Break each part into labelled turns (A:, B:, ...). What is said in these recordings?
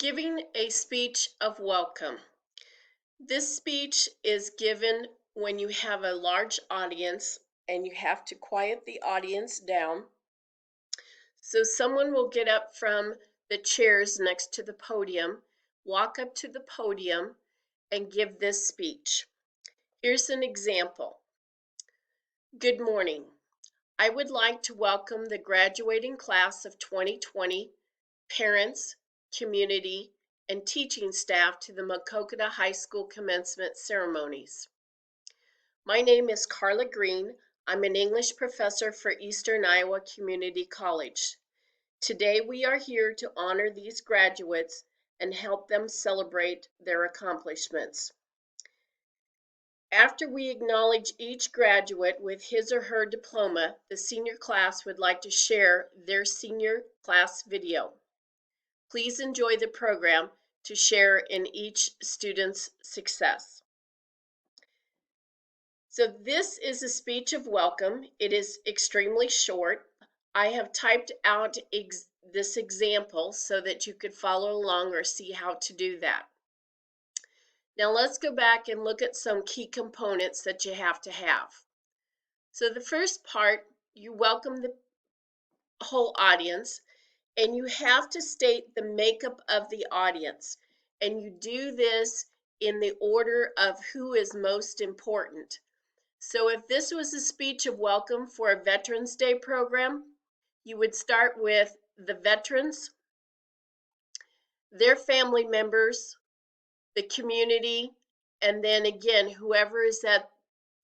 A: Giving a speech of welcome. This speech is given when you have a large audience and you have to quiet the audience down. So someone will get up from the chairs next to the podium, walk up to the podium, and give this speech. Here's an example. Good morning. I would like to welcome the graduating class of 2020, parents, community, and teaching staff to the Maquoketa High School commencement ceremonies. My name is Carla Green. I'm an English professor for Eastern Iowa Community College. Today we are here to honor these graduates and help them celebrate their accomplishments. After we acknowledge each graduate with his or her diploma, the senior class would like to share their senior class video. Please enjoy the program to share in each student's success. So this is a speech of welcome. It is extremely short. I have typed out this example so that you could follow along or see how to do that. Now let's go back and look at some key components that you have to have. So the first part, you welcome the whole audience, and you have to state the makeup of the audience. And you do this in the order of who is most important. So if this was a speech of welcome for a Veterans Day program, you would start with the veterans, their family members, the community, and then again, whoever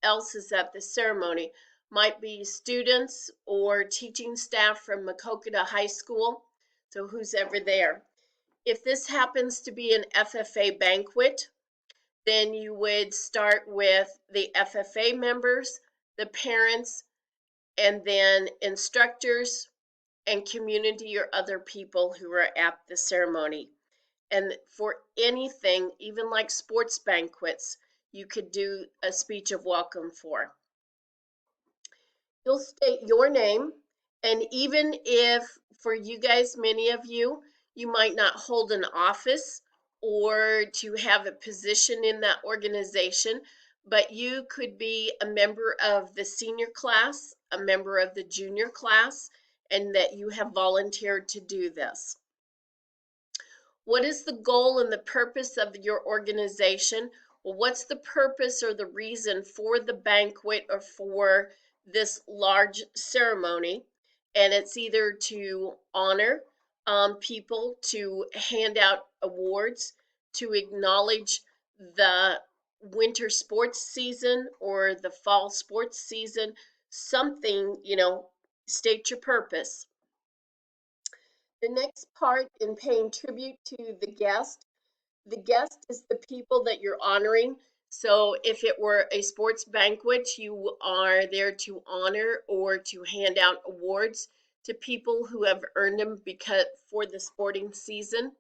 A: else is at the ceremony. Might be students or teaching staff from Maquoketa High School, so who's ever there. If this happens to be an FFA banquet, then you would start with the FFA members, the parents, and then instructors and community or other people who are at the ceremony. And for anything, even like sports banquets, you could do a speech of welcome for. You'll state your name, and even if for you guys, many of you, you might not hold an office or to have a position in that organization, but you could be a member of the senior class, a member of the junior class, and that you have volunteered to do this. What is the goal and the purpose of your organization? Well, what's the purpose or the reason for the banquet or for this large ceremony? And it's either to honor people, to hand out awards, to acknowledge the winter sports season or the fall sports season, something, state your purpose. The next part in paying tribute to the guest is the people that you're honoring. So if it were a sports banquet, you are there to honor or to hand out awards to people who have earned them because for the sporting season.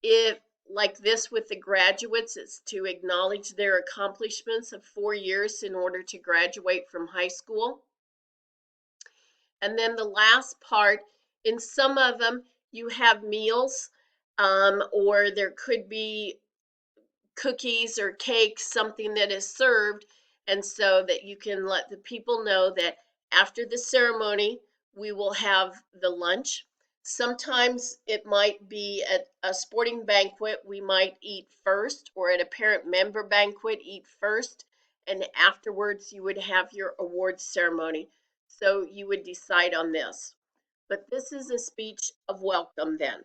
A: If like this with the graduates, it's to acknowledge their accomplishments of 4 years in order to graduate from high school. And then the last part, in some of them, you have meals, or there could be cookies or cakes, something that is served, and so that you can let the people know that after the ceremony, we will have the lunch. Sometimes it might be at a sporting banquet, we might eat first, or at a parent member banquet, eat first, and afterwards you would have your awards ceremony. So you would decide on this. But this is a speech of welcome then.